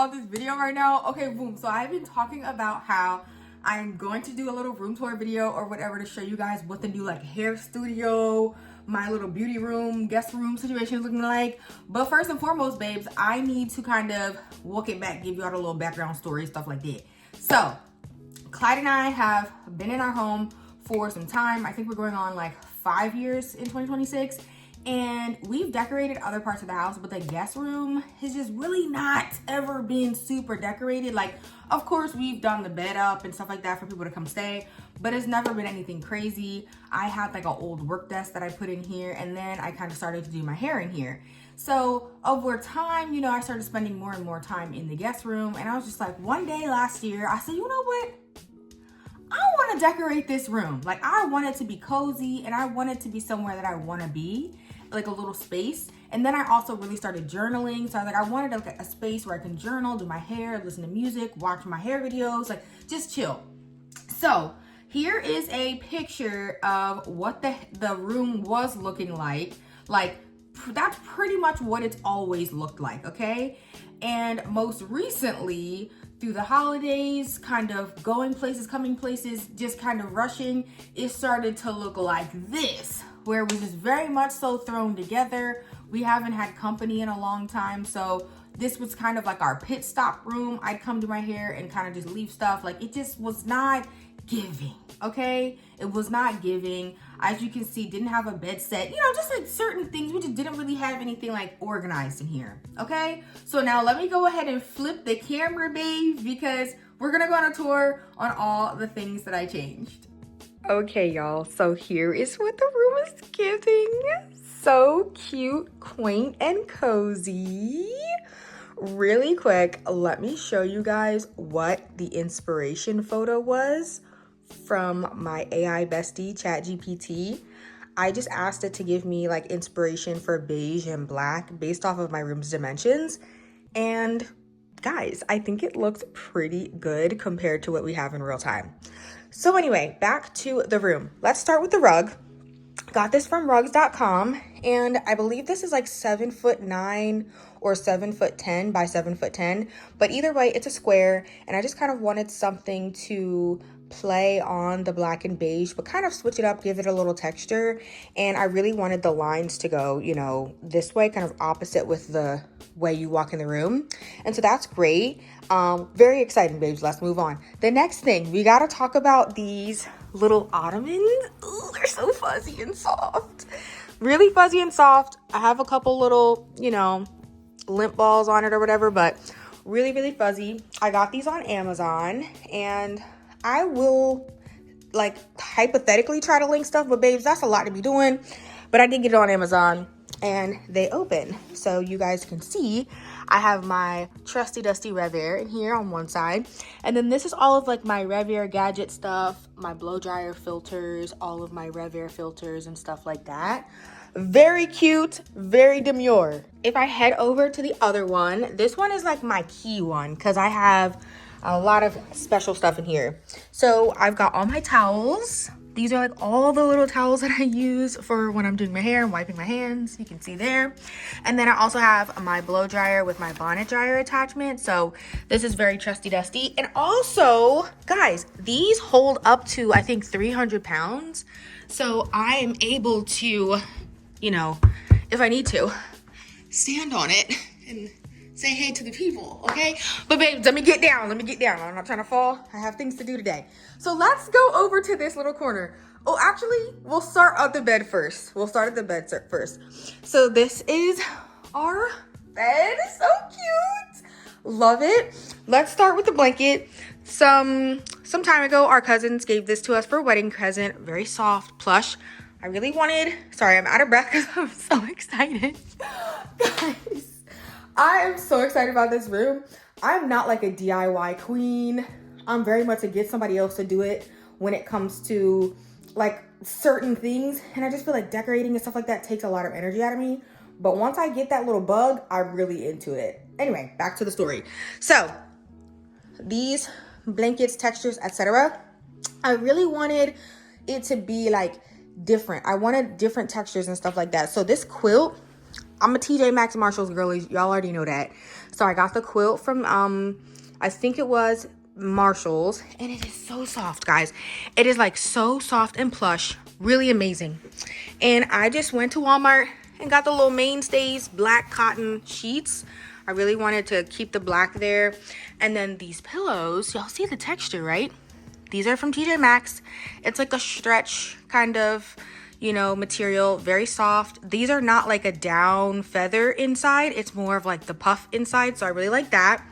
about this video right now. Okay, boom. So I've been talking about how I'm going to do a little room tour video or whatever to show you guys what the new like hair studio, my little beauty room, guest room situation is looking like. But first and foremost, babes, I need to kind of walk it back, give you all a little background story, stuff like that. So Clyde and I have been in our home for some time. I think we're going on like 5 years in 2026. And we've decorated other parts of the house, but the guest room has just really not ever been super decorated. Like, of course, we've done the bed up and stuff like that for people to come stay, but it's never been anything crazy. I had like an old work desk that I put in here, and then I kind of started to do my hair in here. So over time, you know, I started spending more and more time in the guest room, and I was just like, one day last year, I said, you know what? I want to decorate this room. Like, I want it to be cozy, and I want it to be somewhere that I want to be, like a little space. And then I also really started journaling. So I was like, I wanted like a space where I can journal, do my hair, listen to music, watch my hair videos, like just chill. So here is a picture of what the room was looking like. Like, that's pretty much what it's always looked like, okay? And most recently, through the holidays, kind of going places, coming places, just kind of rushing, it started to look like this, where it was just very much so thrown together. We haven't had company in a long time, so this was kind of like our pit stop room. I'd come do my hair and kind of just leave stuff. Like, it just was not giving, okay? It was not giving. As you can see, didn't have a bed set, you know, just like certain things. We just didn't really have anything like organized in here, okay? So now let me go ahead and flip the camera, babe, because we're gonna go on a tour on all the things that I changed. Okay, y'all, so here is what the room is giving. So cute, quaint, and cozy. Really quick, let me show you guys what the inspiration photo was from my AI bestie, ChatGPT. I just asked it to give me like inspiration for beige and black based off of my room's dimensions. And guys, I think it looks pretty good compared to what we have in real time. So anyway, back to the room. Let's start with the rug. Got this from rugs.com, and I believe this is like 7'9" or 7'10" by 7'10", but either way, it's a square, and I just kind of wanted something to play on the black and beige, but kind of switch it up, give it a little texture. And I really wanted the lines to go, you know, this way, kind of opposite with the way you walk in the room. And so that's great. Very exciting, babes. Let's move on. The next thing, we got to talk about these little ottomans. Ooh, they're so fuzzy and soft. Really fuzzy and soft. I have a couple little, you know, lint balls on it or whatever, but really, really fuzzy. I got these on Amazon, and I will like hypothetically try to link stuff, but babes, that's a lot to be doing. But I did get it on Amazon, and they open. So you guys can see I have my trusty dusty Revair in here on one side. And then this is all of like my Revair gadget stuff, my blow dryer filters, all of my Revair filters and stuff like that. Very cute, very demure. If I head over to the other one, this one is like my key one because I have a lot of special stuff in here. So I've got all my towels. These are like all the little towels that I use for when I'm doing my hair and wiping my hands. You can see there. And then I also have my blow dryer with my bonnet dryer attachment. So this is very trusty dusty. And also, guys, these hold up to, I think, 300 pounds. So I am able to, you know, if I need to, stand on it and say hey to the people, okay? But babe, let me get down. I'm not trying to fall. I have things to do today. So let's go over to this little corner. Oh, actually, we'll start at the bed first. So this is our bed. So cute. Love it. Let's start with the blanket. Some time ago, our cousins gave this to us for a wedding present. Very soft, plush. I really wanted, sorry, I'm out of breath because I'm so excited. Guys, I am so excited about this room. I'm not like a DIY queen. I'm very much to get somebody else to do it when it comes to like certain things. And I just feel like decorating and stuff like that takes a lot of energy out of me. But once I get that little bug, I'm really into it. Anyway, back to the story. So these blankets, textures, etc. I really wanted it to be like different. I wanted different textures and stuff like that. So this quilt, I'm a TJ Maxx Marshalls girly. Y'all already know that. So I got the quilt from, I think it was Marshalls. And it is so soft, guys. It is like so soft and plush. Really amazing. And I just went to Walmart and got the little Mainstays black cotton sheets. I really wanted to keep the black there. And then these pillows, y'all see the texture, right? These are from TJ Maxx. It's like a stretch kind of, you know, material, very soft. These are not like a down feather inside. It's more of like the puff inside. So I really like that.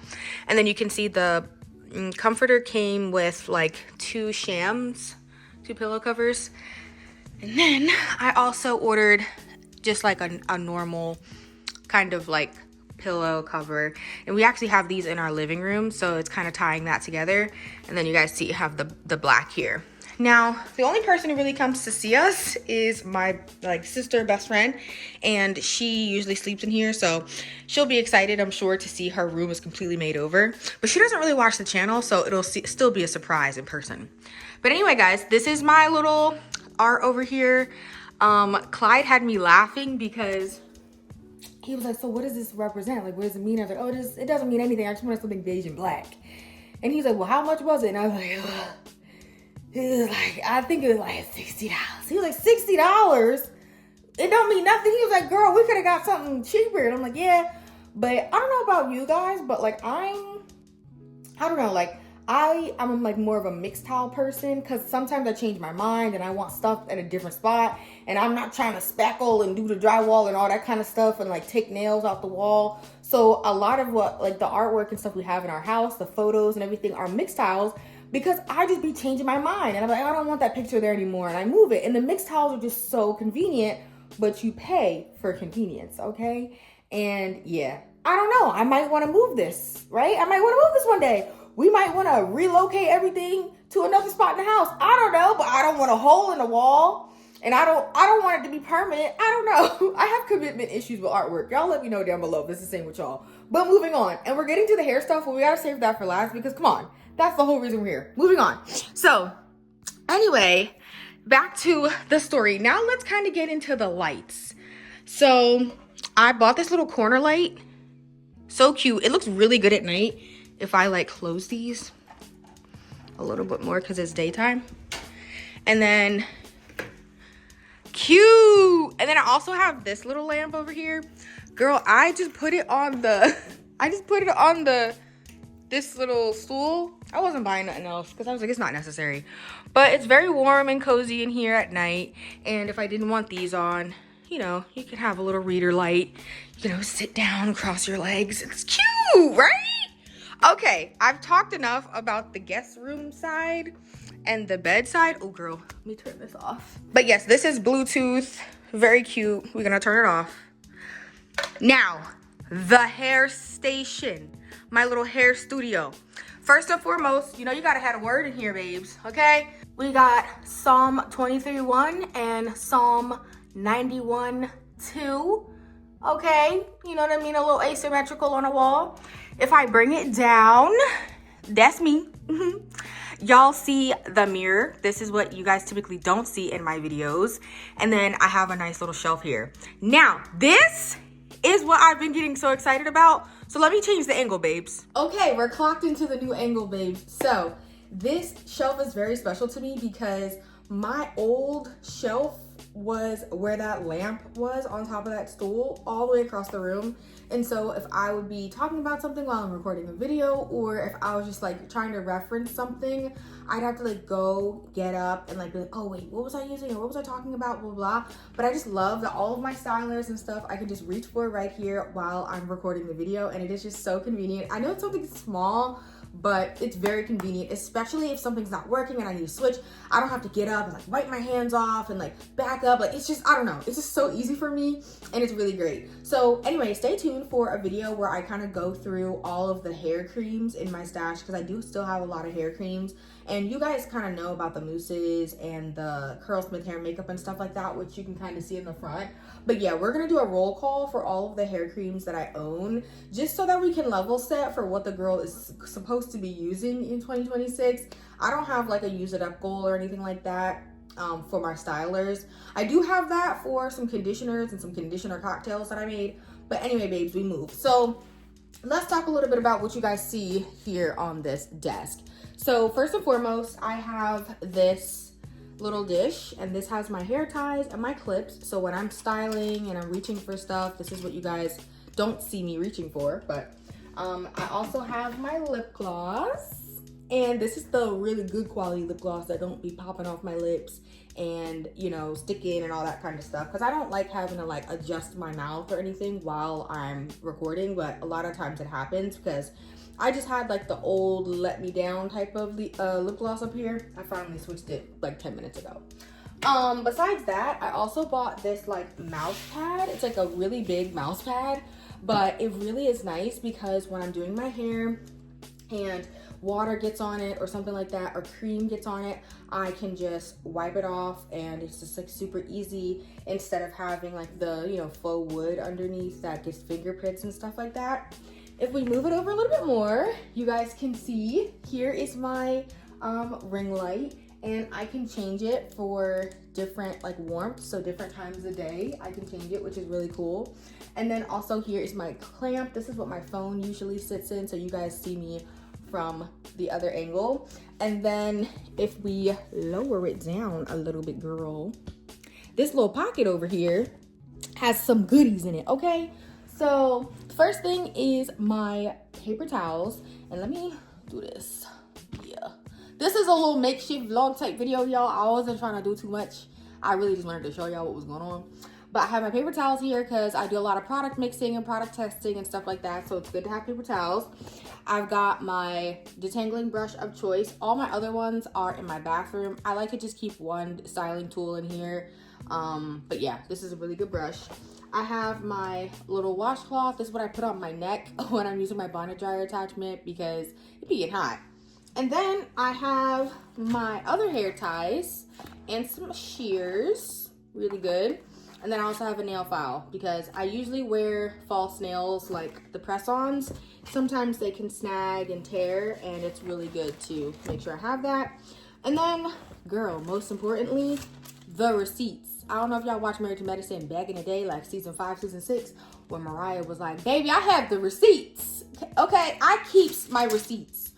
And then you can see the comforter came with like 2 shams, 2 pillow covers. And then I also ordered just like a normal kind of like pillow cover, and we actually have these in our living room, so it's kind of tying that together. And then you guys see have the black here. Now the only person who really comes to see us is my like sister, best friend, and she usually sleeps in here, so she'll be excited, I'm sure, to see her room is completely made over. But she doesn't really watch the channel, so it'll still be a surprise in person. But anyway, guys, this is my little art over here. Clyde had me laughing because he was like, so what does this represent? Like, what does it mean? I was like, oh, it doesn't mean anything. I just wanted something beige and black. And he's like, well, how much was it? And I was like, ugh. He was like, I think it was like $60. He was like, $60? It don't mean nothing. He was like, girl, we could have got something cheaper. And I'm like, yeah. But I don't know about you guys, but like I don't know, like I'm like more of a mixed tile person, because sometimes I change my mind and I want stuff at a different spot, and I'm not trying to spackle and do the drywall and all that kind of stuff and like take nails off the wall. So a lot of what like the artwork and stuff we have in our house, the photos and everything, are mixed tiles, because I just be changing my mind and I'm like, I don't want that picture there anymore, and I move it. And the mixed tiles are just so convenient, but you pay for convenience, okay? And yeah, I don't know, I might want to move this, right? I might want to move this one day. We might want to relocate everything to another spot in the house. I don't know, but I don't want a hole in the wall, and I don't want it to be permanent. I don't know. I have commitment issues with artwork. Y'all let me know down below if it's the same with y'all. But moving on, and we're getting to the hair stuff, but we gotta save that for last, because come on, that's the whole reason we're here. Moving on. So anyway, back to the story. Now let's kind of get into the lights. So I bought this little corner light. So cute. It looks really good at night if I like close these a little bit more because it's daytime. And then cute. And then I also have this little lamp over here. Girl, I just put it on this little stool. I wasn't buying nothing else because I was like, it's not necessary. But it's very warm and cozy in here at night. And if I didn't want these on, you know, you could have a little reader light. You know, sit down, cross your legs. It's cute, right? Okay, I've talked enough about the guest room side and the bed side. Oh, girl, let me turn this off. But yes, this is Bluetooth. Very cute. We're gonna turn it off. Now, the hair station. My little hair studio. First and foremost, you know you gotta have a word in here, babes, okay? We got Psalm 23:1 and Psalm 91:2. Okay, you know what I mean? A little asymmetrical on a wall. If I bring it down, that's me. Y'all see the mirror. This is what you guys typically don't see in my videos. And then I have a nice little shelf here. Now, this is what I've been getting so excited about. So let me change the angle, babes. Okay, we're clocked into the new angle, babes. So this shelf is very special to me because my old shelf was where that lamp was on top of that stool all the way across the room. And so if I would be talking about something while I'm recording a video, or if I was just like trying to reference something, I'd have to like go get up and like be like, oh wait, what was I using, or what was I talking about, blah blah. But I just love that all of my stylers and stuff I can just reach for right here while I'm recording the video, and it is just so convenient. I know it's something small, but it's very convenient, especially if something's not working and I need to switch. I don't have to get up and like wipe my hands off and like back up. Like, it's just, I don't know, it's just so easy for me, and it's really great. So anyway, stay tuned for a video where I kind of go through all of the hair creams in my stash, because I do still have a lot of hair creams. And you guys kind of know about the mousses and the Curlsmith hair makeup and stuff like that, which you can kind of see in the front. But yeah, we're gonna do a roll call for all of the hair creams that I own, just so that we can level set for what the girl is supposed to be using in 2026. I don't have like a use it up goal or anything like that. for my stylers. I do have that for some conditioners and some conditioner cocktails that I made. But anyway, babes, we move. So let's talk a little bit about what you guys see here on this desk. So first and foremost, I have this little dish, and this has my hair ties and my clips. So when I'm styling and I'm reaching for stuff, this is what you guys don't see me reaching for. But I also have my lip gloss. And this is the really good quality lip gloss that don't be popping off my lips and, you know, sticking and all that kind of stuff. Because I don't like having to like adjust my mouth or anything while I'm recording. But a lot of times it happens because I just had like the old let me down type of lip gloss up here. I finally switched it like 10 minutes ago. Besides that, I also bought this like mouse pad. It's like a really big mouse pad. But it really is nice because when I'm doing my hair and water gets on it or something like that, or cream gets on it, I can just wipe it off, and it's just like super easy instead of having like the, you know, faux wood underneath that gets fingerprints and stuff like that. If we move it over a little bit more, you guys can see here is my ring light, and I can change it for different like warmth, so different times of the day I can change it, which is really cool. And then also here is my clamp. This is what my phone usually sits in, so you guys see me from the other angle. And then if we lower it down a little bit, girl, this little pocket over here has some goodies in it, okay? So first thing is my paper towels, and let me do this. Yeah, this is a little makeshift vlog type video, y'all. I wasn't trying to do too much. I really just wanted to show y'all what was going on. But I have my paper towels here because I do a lot of product mixing and product testing and stuff like that. So it's good to have paper towels. I've got my detangling brush of choice. All my other ones are in my bathroom. I like to just keep one styling tool in here. But yeah, this is a really good brush. I have my little washcloth. This is what I put on my neck when I'm using my bonnet dryer attachment because it be getting hot. And then I have my other hair ties and some shears. Really good. And then I also have a nail file because I usually wear false nails like the press-ons. Sometimes they can snag and tear, and it's really good to make sure I have that. And then, girl, most importantly, the receipts. I don't know if y'all watched Married to Medicine back in the day, like season 5, season 6, where Mariah was like, baby, I have the receipts. Okay, I keeps my receipts.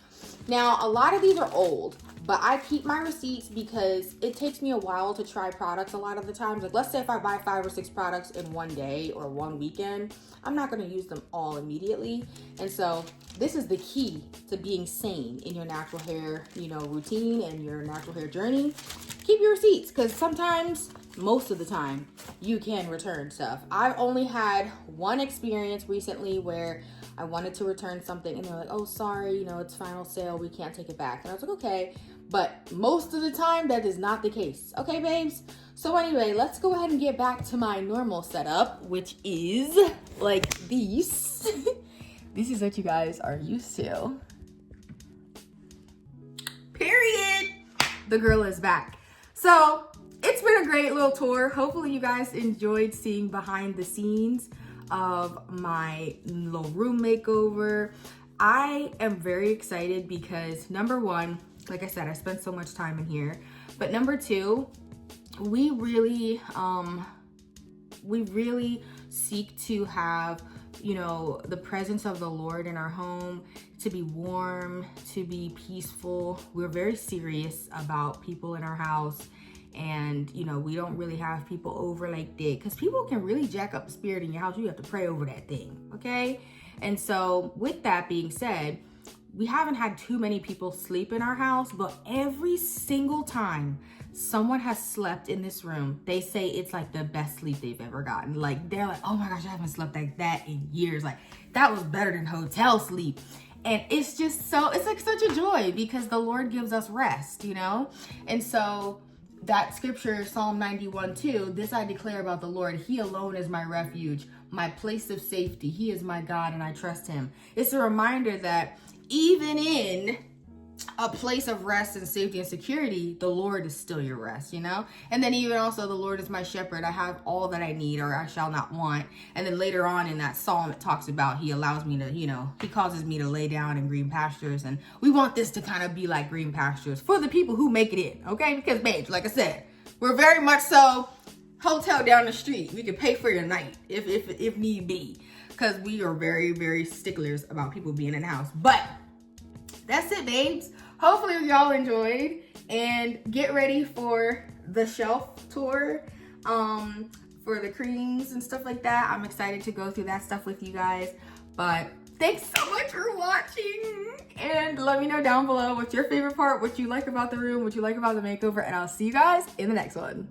Now, a lot of these are old, but I keep my receipts because it takes me a while to try products a lot of the times. Like, let's say if I buy 5 or 6 products in one day or one weekend, I'm not going to use them all immediately. And so this is the key to being sane in your natural hair, you know, routine and your natural hair journey. Keep your receipts because sometimes, most of the time, you can return stuff. I've only had one experience recently where I wanted to return something and they're like, oh, sorry, you know, it's final sale. We can't take it back. And I was like, okay. But most of the time, that is not the case. Okay, babes? So anyway, let's go ahead and get back to my normal setup, which is like these. This is what you guys are used to. Period. The girl is back. So it's been a great little tour. Hopefully you guys enjoyed seeing behind the scenes of my little room makeover. I am very excited because number one, like I said, I spent so much time in here. But number two, we really seek to have, you know, the presence of the Lord in our home, to be warm, to be peaceful. We're very serious about people in our house. And, you know, we don't really have people over like that because people can really jack up the spirit in your house. You have to pray over that thing, okay? And so with that being said, we haven't had too many people sleep in our house, but every single time someone has slept in this room, they say it's like the best sleep they've ever gotten. Like, they're like, oh my gosh, I haven't slept like that in years. Like, that was better than hotel sleep. And it's just so, it's like such a joy because the Lord gives us rest, you know? And so that scripture, Psalm 91:2, this I declare about the Lord, he alone is my refuge, my place of safety. He is my God and I trust him. It's a reminder that even in a place of rest and safety and security, the Lord is still your rest, you know? And then even also, the Lord is my shepherd. I have all that I need or I shall not want. And then later on in that psalm, it talks about he allows me to, you know, he causes me to lay down in green pastures. And we want this to kind of be like green pastures for the people who make it in, okay? Because babes, like I said, we're very much so hotel down the street. We can pay for your night if need be, because we are very, very sticklers about people being in the house. But that's it, babes. Hopefully y'all enjoyed, and get ready for the shelf tour for the creams and stuff like that. I'm excited to go through that stuff with you guys. But thanks so much for watching, and let me know down below what's your favorite part, what you like about the room, what you like about the makeover, and I'll see you guys in the next one.